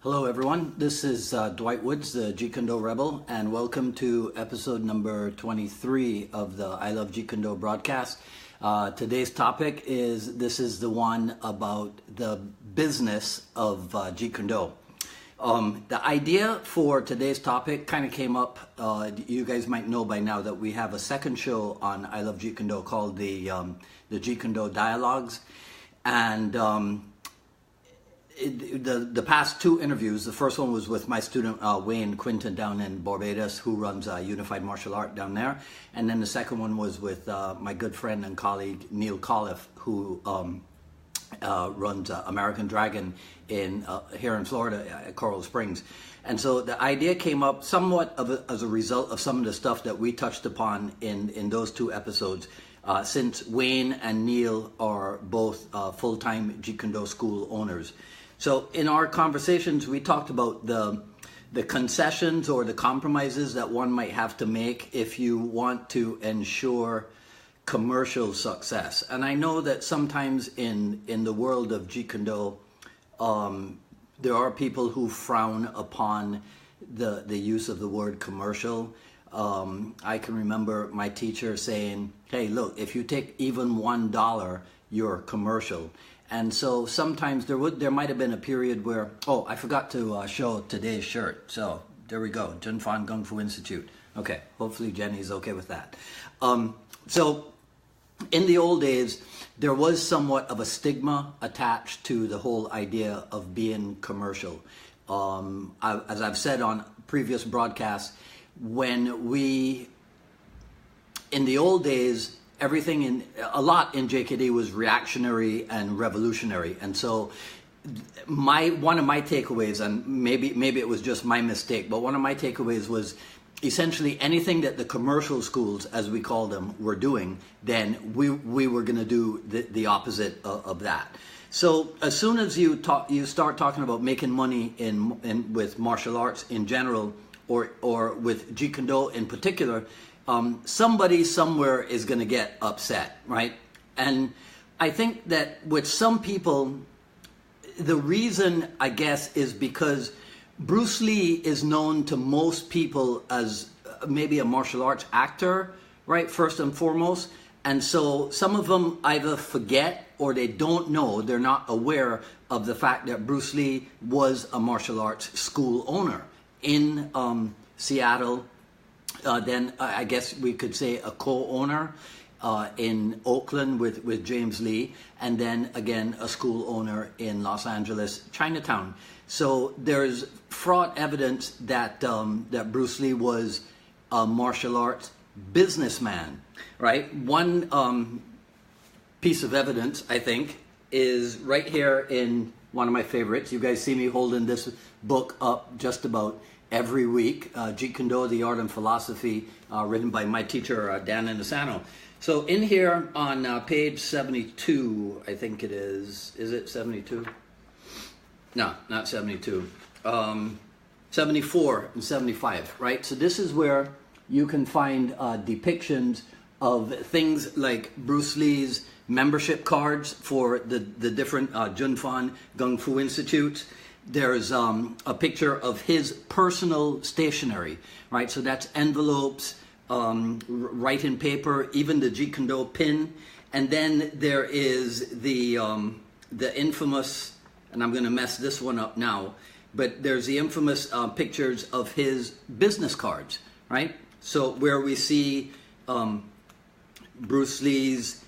Hello everyone, this is Dwight Woods, the Jeet Kune Rebel, and welcome to episode number 23 of the I Love Jeet Kune broadcast. Today's topic is the one about the business of Jeet Kune. The idea for today's topic kind of came up, you guys might know by now that we have a second show on I Love Jeet Kune called the Jeet Kune Dialogues, and the past two interviews, the first one was with my student Wayne Quinton down in Barbados, who runs Unified Martial Art down there, and then the second one was with my good friend and colleague Neil Colliff, who runs American Dragon here in Florida at Coral Springs. And so the idea came up somewhat as a result of some of the stuff that we touched upon in those two episodes, since Wayne and Neil are both full-time Jeet Kune school owners. So in our conversations, we talked about the concessions or the compromises that one might have to make if you want to ensure commercial success. And I know that sometimes in the world of Jeet Kune, there are people who frown upon the use of the word commercial. I can remember my teacher saying, hey, look, if you take even $1, you're commercial. And so sometimes there might have been a period where, oh, I forgot to show today's shirt. So there we go, Jun Fan Kung Fu Institute. Okay, hopefully Jenny's okay with that. So in the old days, there was somewhat of a stigma attached to the whole idea of being commercial. As I've said on previous broadcasts, in the old days, a lot in JKD was reactionary and revolutionary, and so one of my takeaways, and maybe it was just my mistake, but one of my takeaways was essentially anything that the commercial schools, as we call them, were doing, then we were going to do the opposite of that. So as soon as you start talking about making money with martial arts in general, or with Jeet Kune in particular, somebody somewhere is going to get upset, right? And I think that with some people, the reason, I guess, is because Bruce Lee is known to most people as maybe a martial arts actor, right, first and foremost. And so some of them either forget or they don't know, they're not aware of the fact that Bruce Lee was a martial arts school owner in Seattle. Then I guess we could say a co-owner in Oakland with James Lee, and then again a school owner in Los Angeles, Chinatown. So there's fraught evidence that that Bruce Lee was a martial arts businessman, right? One piece of evidence, I think, is right here in one of my favorites. You guys see me holding this book up just about every week, Jeet Kune, The Art and Philosophy, written by my teacher, Dan Inasano. So in here on page 72, I think it is it 72? No, not 72. 74 and 75, right? So this is where you can find depictions of things like Bruce Lee's membership cards for the different Jun Fan Kung Fu Institutes. There's a picture of his personal stationery, right? So that's envelopes, writing paper, even the Jeet Kune pin. And then there is the infamous, and I'm going to mess this one up now, but there's the infamous pictures of his business cards, right? So where we see Bruce Lee's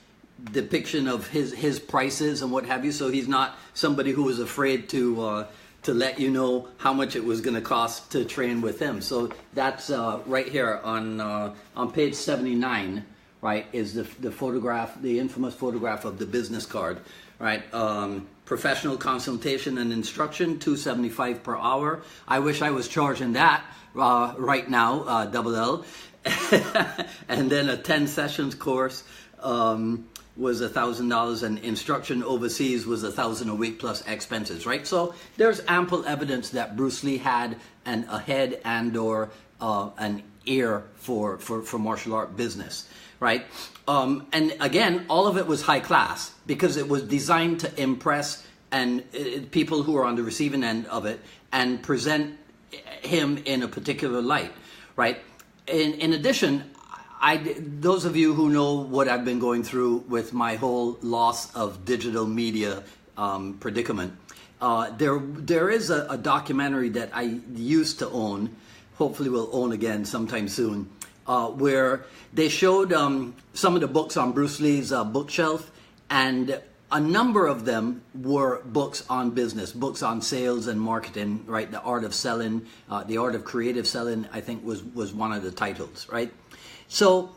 depiction of his prices and what have you. So he's not somebody who was afraid to let you know how much it was going to cost to train with him. So that's right here on page 79, right, is the photograph, the infamous photograph of the business card, right? Professional consultation and instruction, $275 per hour. I wish I was charging that right now, double L. And then a 10 sessions course was $1,000, and instruction overseas was $1,000 a week plus expenses, right? So there's ample evidence that Bruce Lee had a head and or an ear for martial art business, right? And again, all of it was high class because it was designed to impress and people who are on the receiving end of it, and present him in a particular light, right? In addition, those of you who know what I've been going through with my whole loss of digital media predicament, there is a documentary that I used to own, hopefully will own again sometime soon, where they showed some of the books on Bruce Lee's bookshelf, and a number of them were books on business, books on sales and marketing, right? The Art of Selling, The Art of Creative Selling, I think was one of the titles, right? So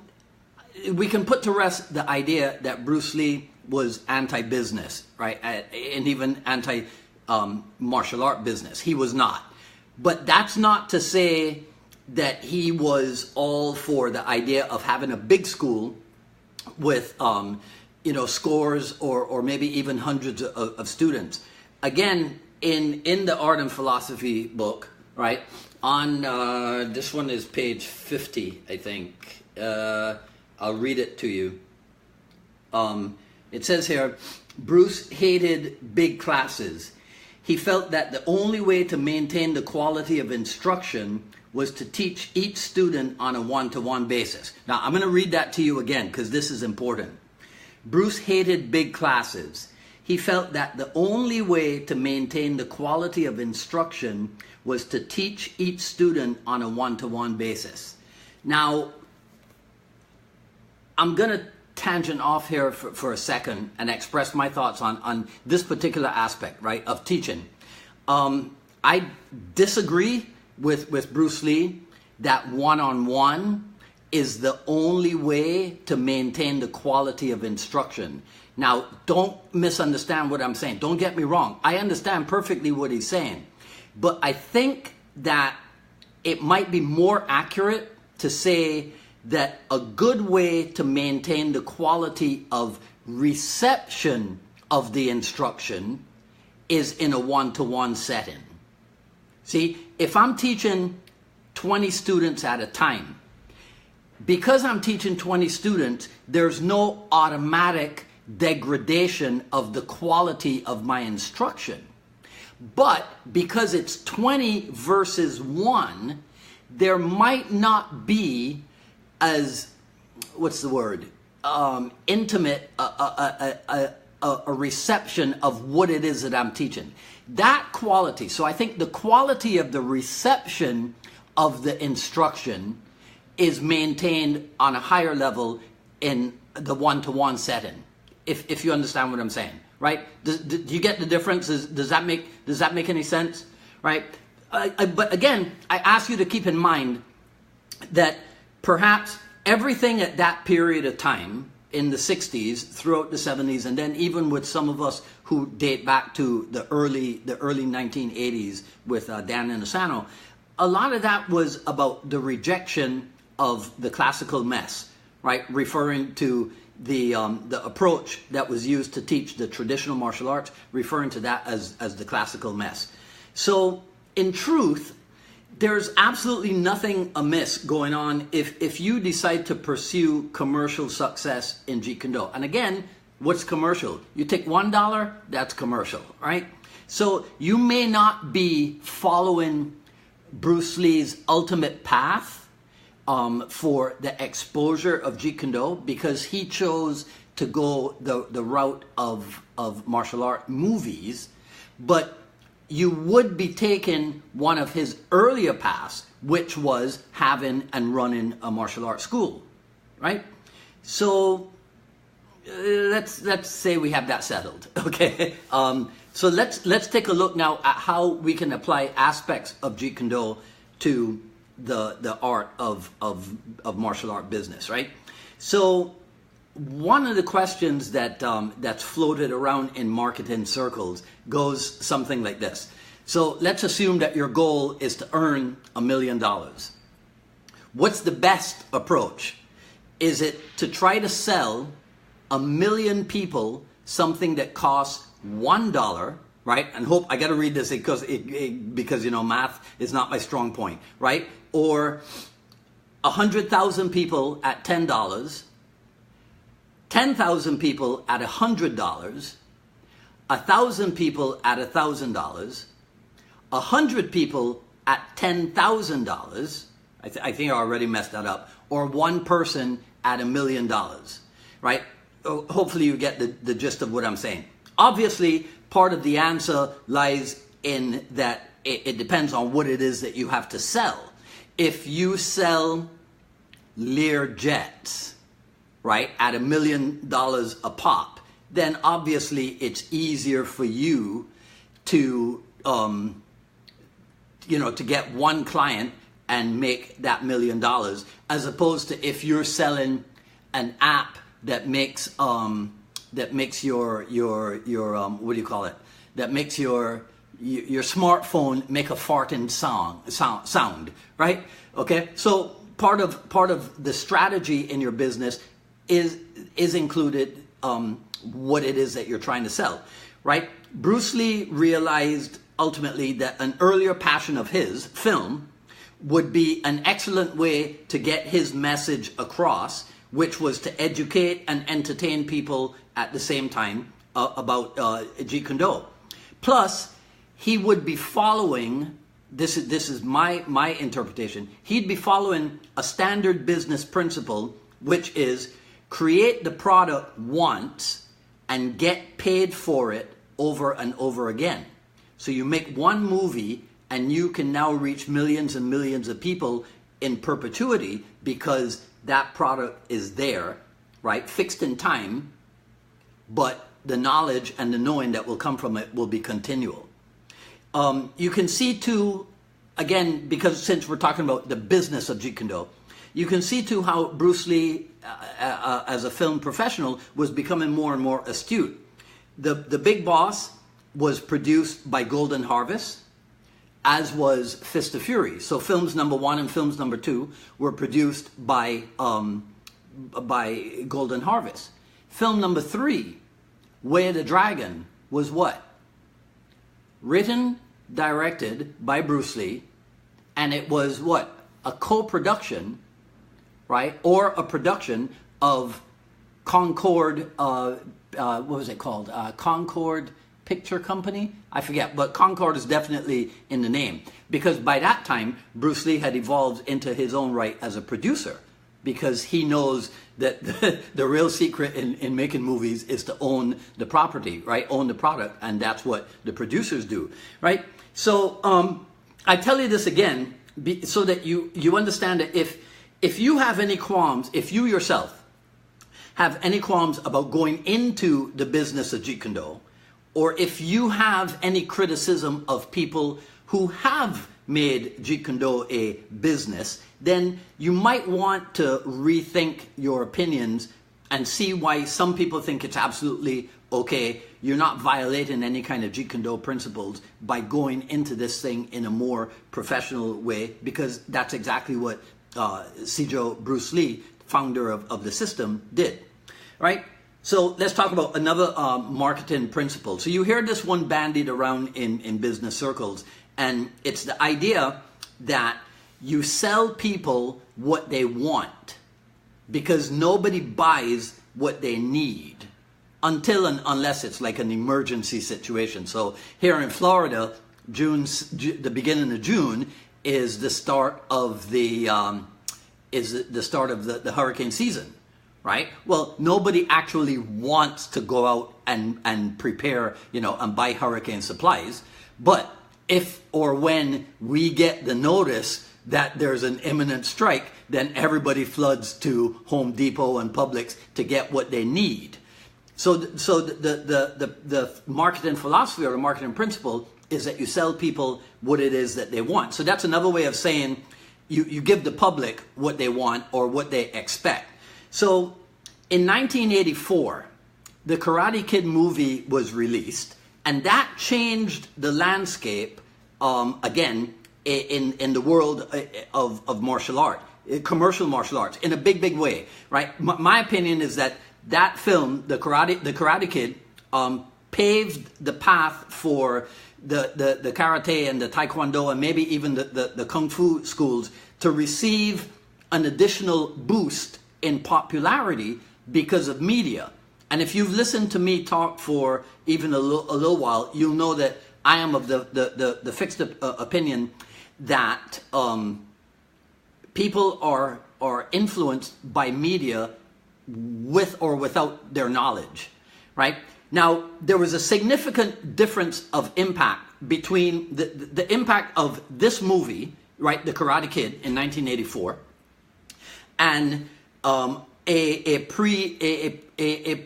we can put to rest the idea that Bruce Lee was anti-business, right? And even anti-martial art business. He was not. But that's not to say that he was all for the idea of having a big school with scores or maybe even hundreds of students. Again, in the Art and Philosophy book, right, on this one is page 50, I think. I'll read it to you. It says here, Bruce hated big classes. He felt that the only way to maintain the quality of instruction was to teach each student on a one-to-one basis. Now, I'm going to read that to you again because this is important. Bruce hated big classes. He felt that the only way to maintain the quality of instruction was to teach each student on a one-to-one basis. Now, I'm going to tangent off here for a second and express my thoughts on this particular aspect, right, of teaching. I disagree with Bruce Lee that one-on-one is the only way to maintain the quality of instruction. Now, don't misunderstand what I'm saying. Don't get me wrong. I understand perfectly what he's saying. But I think that it might be more accurate to say that a good way to maintain the quality of reception of the instruction is in a one-to-one setting. See, if I'm teaching 20 students at a time, because I'm teaching 20 students, there's no automatic degradation of the quality of my instruction. But because it's 20 versus 1, there might not be as, intimate a reception of what it is that I'm teaching. That quality, so I think the quality of the reception of the instruction is maintained on a higher level in the one-to-one setting, if you understand what I'm saying, right? Do you get the difference? Does that make any sense, right? But again, I ask you to keep in mind that perhaps everything at that period of time, in the 60s, throughout the 70s, and then even with some of us who date back to the early 1980s with Dan Inosanto, a lot of that was about the rejection of the classical mess, right? Referring to the approach that was used to teach the traditional martial arts, referring to that as the classical mess. So in truth, there's absolutely nothing amiss going on if you decide to pursue commercial success in Jeet Kune Do. And again, what's commercial? You take $1, that's commercial, right? So you may not be following Bruce Lee's ultimate path for the exposure of Jeet Kune Do because he chose to go the route of martial art movies, but you would be taking one of his earlier paths, which was having and running a martial arts school, right? So let's say we have that settled, okay? So let's take a look now at how we can apply aspects of Jeet Kune Do to the art of martial art business, right? So one of the questions that's floated around in marketing circles goes something like this. So let's assume that your goal is to earn $1 million. What's the best approach? Is it to try to sell 1 million people something that costs $1, right? And hope I got to read this because math is not my strong point, right? Or 100,000 people at $10, 10,000 people at $100, 1,000 people at $1,000, 100 people at $10,000. I think I already messed that up. Or one person at $1 million, right? Hopefully you get the gist of what I'm saying. Obviously, part of the answer lies in that it depends on what it is that you have to sell. If you sell Lear jets, right, at $1 million a pop, then obviously it's easier for you to, to get one client and make that $1 million, as opposed to if you're selling an app that makes your what do you call it? That makes your smartphone make a farting sound, right? Okay, so part of the strategy in your business is included what it is that you're trying to sell, right? Bruce Lee realized ultimately that an earlier passion of his, film, would be an excellent way to get his message across, which was to educate and entertain people at the same time about Jeet Kune. Plus, he would be following, this is my interpretation, he'd be following a standard business principle, which is create the product once and get paid for it over and over again. So you make one movie and you can now reach millions and millions of people in perpetuity because that product is there, right? Fixed in time, but the knowledge and the knowing that will come from it will be continual. You can see too, again, because since we're talking about the business of Jeet Kune, you can see too how Bruce Lee, as a film professional, was becoming more and more astute. The Big Boss was produced by Golden Harvest, as was Fist of Fury. So films number 1 and films number 2 were produced by Golden Harvest. Film number 3, Way of the Dragon, was what? Written, directed by Bruce Lee, and it was what? A co-production, right? Or a production of Concord, what was it called? Concord Picture Company? I forget, but Concord is definitely in the name. Because by that time, Bruce Lee had evolved into his own right as a producer. Because he knows that the real secret in making movies is to own the property, right? Own the product, and that's what the producers do, right? So I tell you this again, so that you understand that if you have any qualms, if you yourself have any qualms about going into the business of Jeet Kune, or if you have any criticism of people who have made Jeet Kune a business, then you might want to rethink your opinions and see why some people think it's absolutely okay. You're not violating any kind of Jeet Kune principles by going into this thing in a more professional way, because that's exactly what Sijo Bruce Lee, founder of the system, did, right? So let's talk about another marketing principle. So you hear this one bandied around in business circles, and it's the idea that you sell people what they want because nobody buys what they need until and unless it's like an emergency situation. So here in Florida, the beginning of June is the start of the hurricane season. Right? Well, nobody actually wants to go out and prepare, and buy hurricane supplies. But if or when we get the notice that there's an imminent strike, then everybody floods to Home Depot and Publix to get what they need. So the marketing philosophy or the marketing principle is that you sell people what it is that they want. So that's another way of saying you give the public what they want or what they expect. So in 1984, the Karate Kid movie was released, and that changed the landscape, again, in the world of martial art, commercial martial arts, in a big way, right? My opinion is that film, the Karate Kid, paved the path for the karate and the taekwondo and maybe even the kung fu schools to receive an additional boost in popularity because of media. And if you've listened to me talk for even a little while, you'll know that I am of the fixed opinion that people are influenced by media with or without their knowledge, right? Now, there was a significant difference of impact between the impact of this movie, right, The Karate Kid in 1984, and a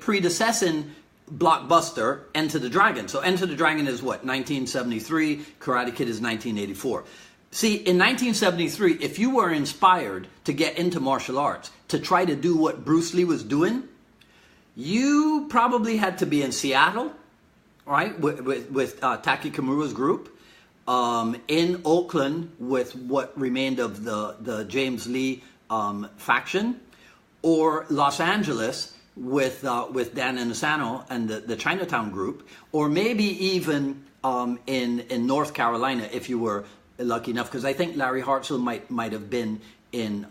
predecessing blockbuster, Enter the Dragon. So Enter the Dragon is what, 1973, Karate Kid is 1984. See, in 1973, if you were inspired to get into martial arts, to try to do what Bruce Lee was doing, you probably had to be in Seattle, right, with Taki Kimura's group, in Oakland with what remained of the James Lee faction, or Los Angeles with Dan Inosanto and the Chinatown group, or maybe even in North Carolina if you were lucky enough, because I think Larry Hartsell might have been in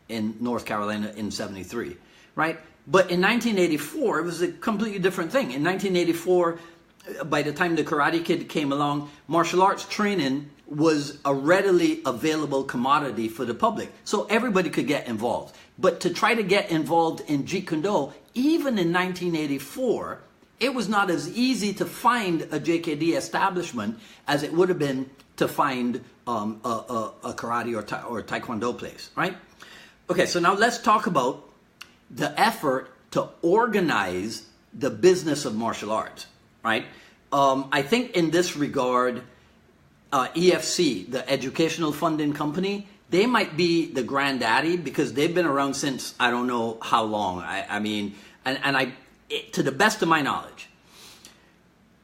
North Carolina in '73, right? But in 1984, it was a completely different thing. In 1984, by the time the Karate Kid came along, martial arts training was a readily available commodity for the public. So everybody could get involved. But to try to get involved in Jeet Kune, even in 1984, it was not as easy to find a JKD establishment as it would have been to find a karate or taekwondo place, right? Okay, so now let's talk about the effort to organize the business of martial arts, right? I think in this regard, EFC, the Educational Funding Company, they might be the granddaddy because they've been around since I don't know how long. I mean, to the best of my knowledge,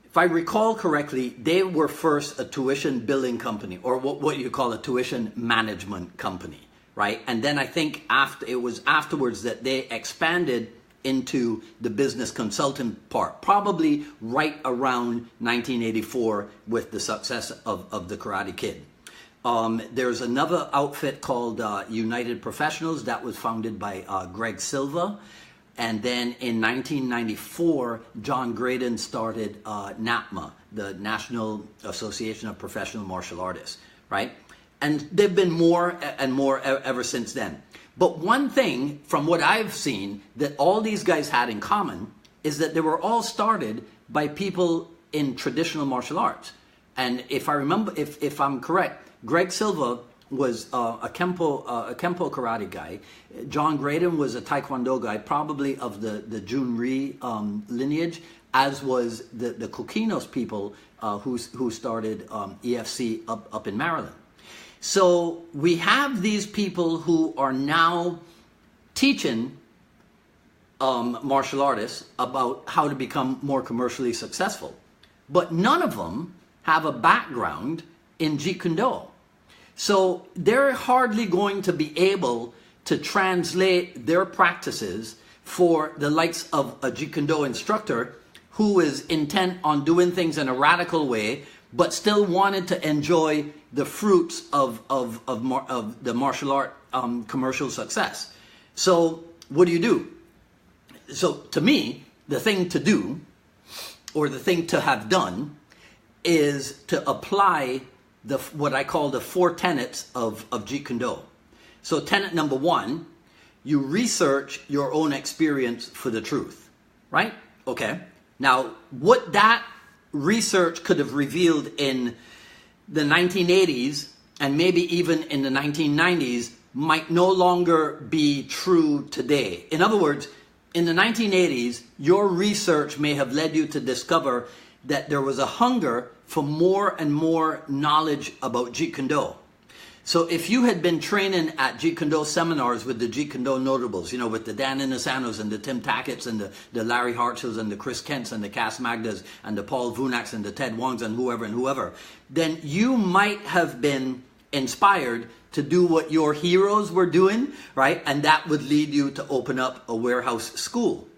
if I recall correctly, they were first a tuition billing company, or what you call a tuition management company, right? And then I think it was afterwards that they expanded into the business consultant part, probably right around 1984 with the success of the Karate Kid. There's another outfit called United Professionals that was founded by Greg Silva. And then in 1994, John Graydon started NAPMA, the National Association of Professional Martial Artists, right? And they've been more and more ever since then. But one thing from what I've seen that all these guys had in common is that they were all started by people in traditional martial arts. And if I remember, if I'm correct, Greg Silva was a Kempo karate guy. John Graydon was a Taekwondo guy, probably of the Junri lineage, as was the Kokinos people who started EFC up in Maryland. So we have these people who are now teaching martial artists about how to become more commercially successful. But none of them have a background in Jeet Kune. So they're hardly going to be able to translate their practices for the likes of a Jeet Kune instructor who is intent on doing things in a radical way, but still wanted to enjoy the fruits of the martial art commercial success. So what do? So to me, the thing to do, or the thing to have done, is to apply what I call the 4 tenets of Jeet Kune. So tenet number 1, you research your own experience for the truth, right? Okay. Now, what that research could have revealed in the 1980s and maybe even in the 1990s might no longer be true today. In other words, in the 1980s, your research may have led you to discover that there was a hunger for more and more knowledge about Jeet Kune. So if you had been training at Jeet Kune seminars with the Jeet Kune notables, you know, with the Dan Inosantos and the Tim Tackett's and the Larry Hartsells and the Chris Kents and the Cass Magdas and the Paul Vunaks and the Ted Wongs and whoever, then you might have been inspired to do what your heroes were doing, right? And that would lead you to open up a warehouse school.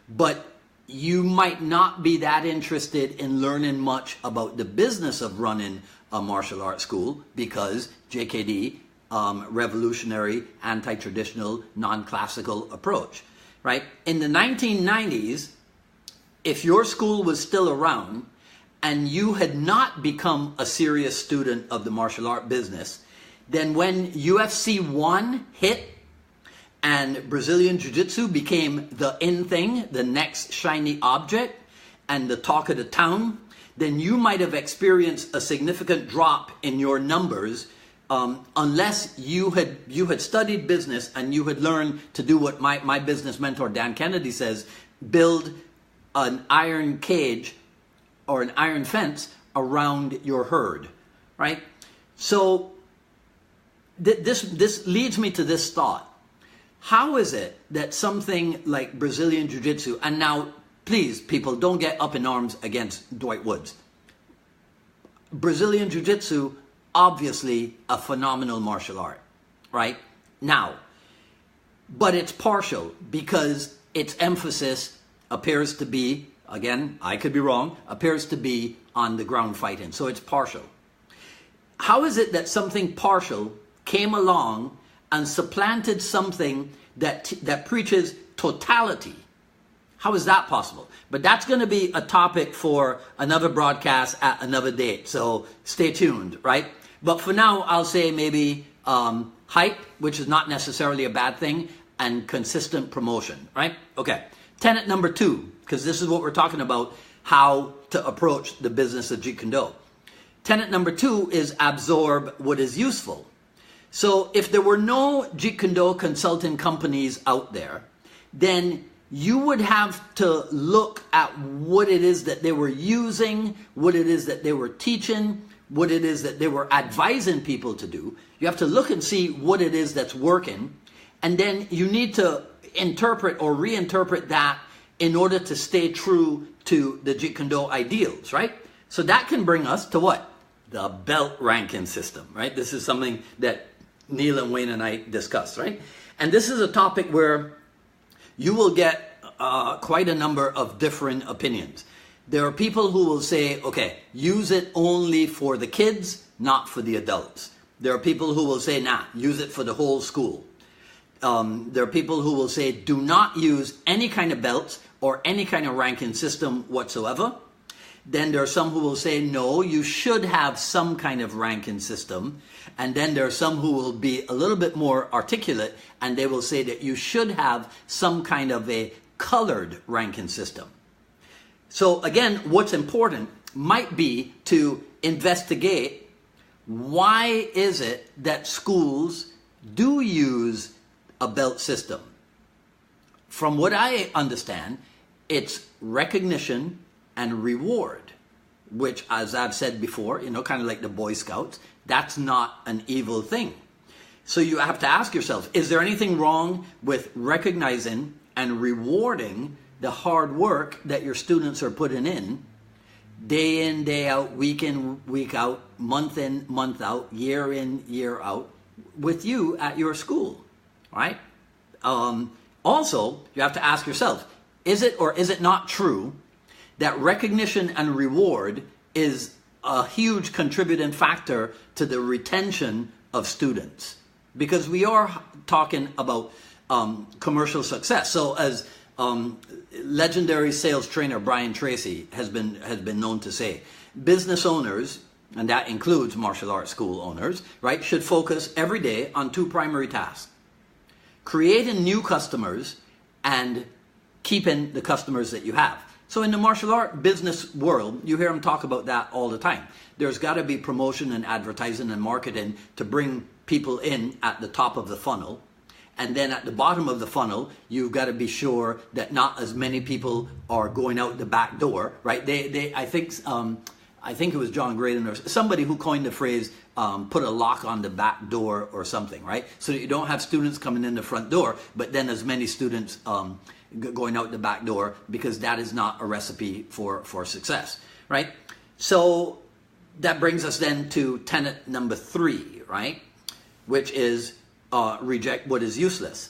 But you might not be that interested in learning much about the business of running a martial arts school because JKD, revolutionary, anti-traditional, non-classical approach, right? In the 1990s, if your school was still around and you had not become a serious student of the martial art business, then when UFC 1 hit and Brazilian Jiu-Jitsu became the in thing, the next shiny object and the talk of the town, then you might have experienced a significant drop in your numbers unless you had studied business and you had learned to do what my business mentor Dan Kennedy says, build an iron cage or an iron fence around your herd, right? So this leads me to this thought. How is it that something like Brazilian Jiu-Jitsu, and now please people don't get up in arms against Dwight Woods. Brazilian Jiu-Jitsu, obviously a phenomenal martial art, right? Now, but it's partial because its emphasis appears to be, again, I could be wrong, appears to be on the ground fighting. So it's partial. How is it that something partial came along and supplanted something that preaches totality? How is that possible? But that's going to be a topic for another broadcast at another date. So stay tuned, right? But for now, I'll say maybe hype, which is not necessarily a bad thing, and consistent promotion, right? Okay. Tenet number 2, because this is what we're talking about, how to approach the business of Jeet Kune. Tenet number 2 is absorb what is useful. So if there were no Jeet Kune consulting companies out there, then you would have to look at what it is that they were using, what it is that they were teaching, what it is that they were advising people to do. You have to look and see what it is that's working, and then you need to interpret or reinterpret that in order to stay true to the Jeet Kune ideals, right? So that can bring us to what? The belt ranking system, right? This is something that Neil and Wayne and I discussed, right? And this is a topic where you will get quite a number of different opinions. There are people who will say, okay, use it only for the kids, not for the adults. There are people who will say, nah, use it for the whole school. There are people who will say, do not use any kind of belts or any kind of ranking system whatsoever. Then there are some who will say, no, you should have some kind of ranking system. And then there are some who will be a little bit more articulate, and they will say that you should have some kind of a colored ranking system. So again, what's important might be to investigate why is it that schools do use a belt system. From what I understand, it's recognition and reward, which, as I've said before, you know, kind of like the Boy Scouts, that's not an evil thing. So you have to ask yourself, is there anything wrong with recognizing and rewarding the hard work that your students are putting in, day out, week in, week out, month in, month out, year in, year out, with you at your school, right? Also, you have to ask yourself, is it or is it not true that recognition and reward is a huge contributing factor to the retention of students? Because we are talking about commercial success. So as legendary sales trainer Brian Tracy has been known to say, business owners, and that includes martial arts school owners, right, should focus every day on 2 primary tasks: creating new customers and keeping the customers that you have. So in the martial art business world, you hear them talk about that all the time. There's got to be promotion and advertising and marketing to bring people in at the top of the funnel. And then at the bottom of the funnel, you've got to be sure that not as many people are going out the back door, right? I think it was John Graydon or somebody who coined the phrase, put a lock on the back door or something, right? So that you don't have students coming in the front door, but then as many students going out the back door, because that is not a recipe for success, right? So that brings us then to tenet number 3, right? Which is reject what is useless.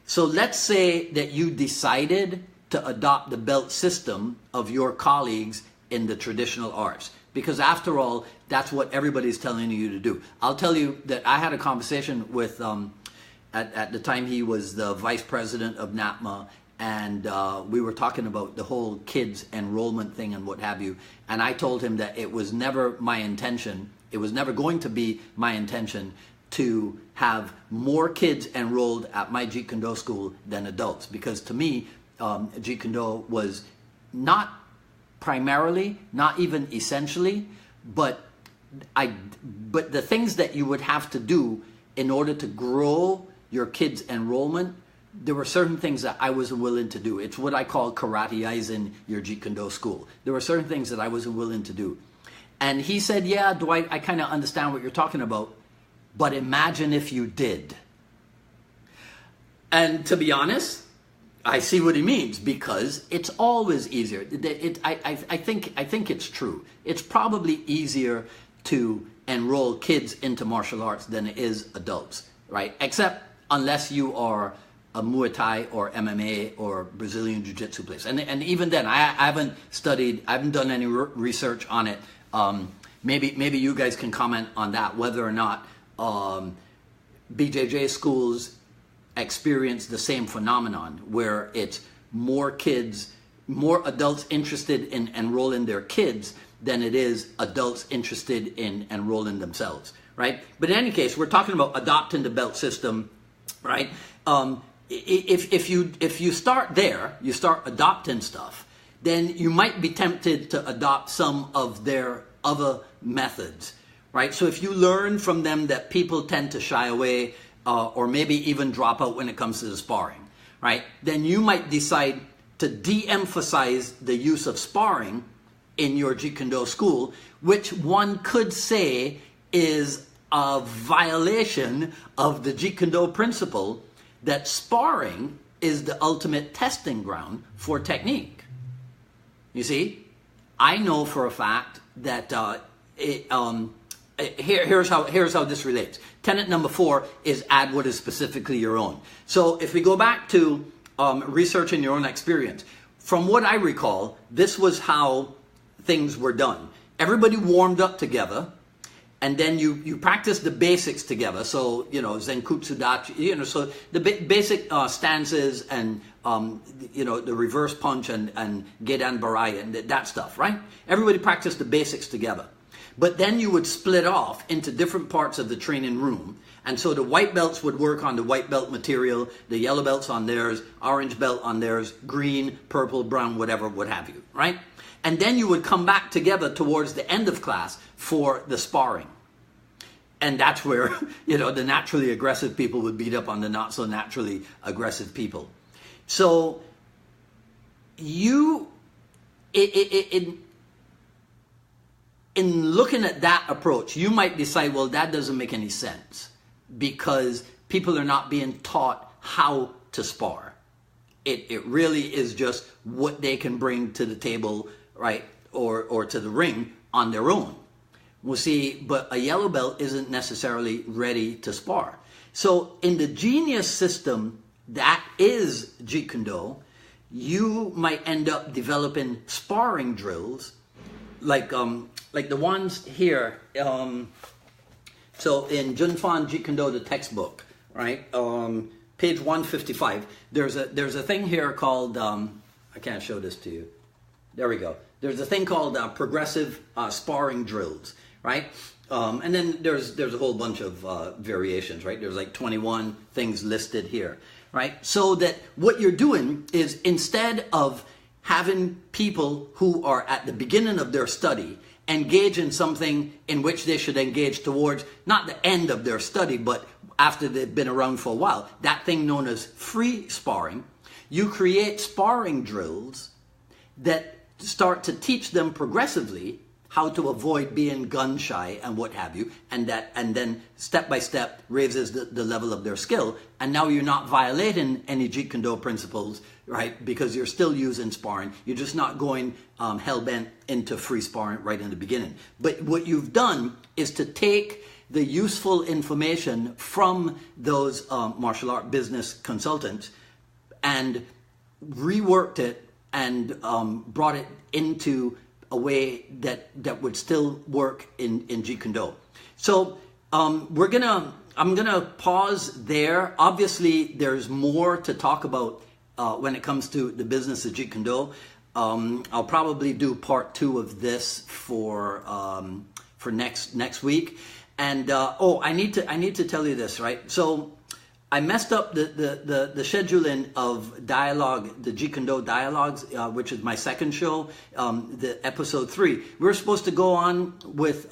So let's say that you decided to adopt the belt system of your colleagues in the traditional arts, because after all, that's what everybody's telling you to do. I'll tell you that I had a conversation with, at the time he was the vice president of NAPMA, and we were talking about the whole kids enrollment thing and what have you. And I told him that it was never my intention, it was never going to be my intention to have more kids enrolled at my Jeet Kune Do school than adults, because to me, Jeet Kune Do was not primarily, not even essentially, but the things that you would have to do in order to grow your kids' enrollment, there were certain things that I wasn't willing to do. It's what I call karateizing your Jeet Kune Do school. There were certain things that I wasn't willing to do. And he said, yeah, Dwight, I kind of understand what you're talking about, but imagine if you did. And to be honest, I see what he means, because it's always easier. I think it's true. It's probably easier to enroll kids into martial arts than it is adults, right? Except unless you are a Muay Thai or MMA or Brazilian Jiu-Jitsu place. And even then, I haven't studied, I haven't done any research on it. Maybe you guys can comment on that, whether or not BJJ schools experience the same phenomenon, where it's more kids, more adults interested in enrolling their kids than it is adults interested in enrolling themselves, right? But in any case, we're talking about adopting the belt system, right? If you start there, you start adopting stuff, then you might be tempted to adopt some of their other methods, right? So if you learn from them that people tend to shy away or maybe even drop out when it comes to the sparring, right? Then you might decide to de-emphasize the use of sparring in your Jeet Kune Do school, which one could say is a violation of the Jeet Kune Do principle that sparring is the ultimate testing ground for technique. You see, I know for a fact that here's how this relates. Tenet number 4 is add what is specifically your own. So if we go back to researching your own experience, from what I recall, this was how things were done. Everybody warmed up together, and then you practice the basics together. So, you know, Zenkutsu Dachi, you know, so the basic stances and, you know, the reverse punch and Gedan Barai and that stuff, right? Everybody practiced the basics together. But then you would split off into different parts of the training room. And so the white belts would work on the white belt material, the yellow belts on theirs, orange belt on theirs, green, purple, brown, whatever, what have you, right? And then you would come back together towards the end of class for the sparring. And that's where, you know, the naturally aggressive people would beat up on the not so naturally aggressive people. So in looking at that approach, you might decide, well, that doesn't make any sense, because people are not being taught how to spar. It really is just what they can bring to the table, right, or to the ring on their own. Well, see, but a yellow belt isn't necessarily ready to spar. So in the genius system that is Jeet Kune Do, you might end up developing sparring drills like the ones here. So in Junfan Jeet Kune Do, the textbook, right? Page 155. There's a thing here called I can't show this to you. There we go. There's a thing called progressive sparring drills, right? And then there's a whole bunch of variations, right? There's like 21 things listed here, right? So that what you're doing is, instead of having people who are at the beginning of their study engage in something in which they should engage towards not the end of their study, but after they've been around for a while, that thing known as free sparring, you create sparring drills that start to teach them progressively how to avoid being gun shy and what have you, and then step by step raises the level of their skill. And now you're not violating any Jeet Kune Do principles, right? Because you're still using sparring. You're just not going hell-bent into free sparring right in the beginning. But what you've done is to take the useful information from those martial art business consultants and reworked it and brought it into a way that would still work in Jeet Kune Do. So I'm gonna pause there. Obviously, there's more to talk about when it comes to the business of Jeet Kune. I'll probably do part 2 of this for next week. And I need to tell you this, right? So I messed up the scheduling of dialogue, the Jeet Kune dialogues, which is my second show, the episode 3. We were supposed to go on with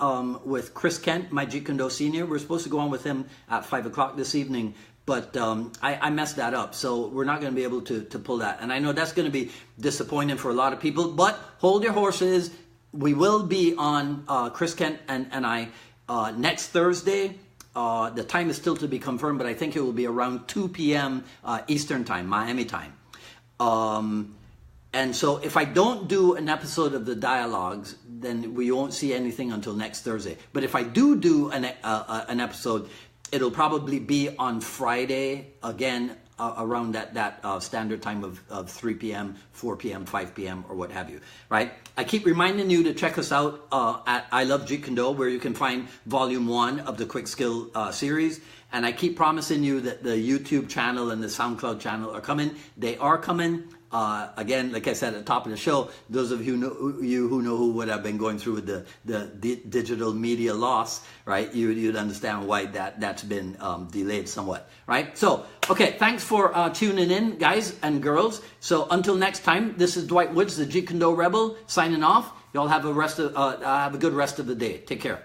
Chris Kent, my Jeet Kune senior. We're supposed to go on with him at 5 o'clock this evening. But I messed that up, so we're not going to be able to pull that. And I know that's going to be disappointing for a lot of people, but hold your horses. We will be on Chris Kent and I next Thursday. The time is still to be confirmed, but I think it will be around 2 p.m. Eastern time, Miami time. And so if I don't do an episode of the dialogues, then we won't see anything until next Thursday. But if I do an episode, it'll probably be on Friday, again, around that standard time of 3 p.m., 4 p.m., 5 p.m., or what have you, right? I keep reminding you to check us out at I Love Jeet Kune, where you can find Volume 1 of the Quick Skill series. And I keep promising you that the YouTube channel and the SoundCloud channel are coming. They are coming. Again, like I said at the top of the show, those of you who know what I've been going through with the digital media loss, right? You'd understand why that's been delayed somewhat, right? So, okay, thanks for tuning in, guys and girls. So until next time, this is Dwight Woods, the Jeet Kune Rebel, signing off. Y'all have a good rest of the day. Take care.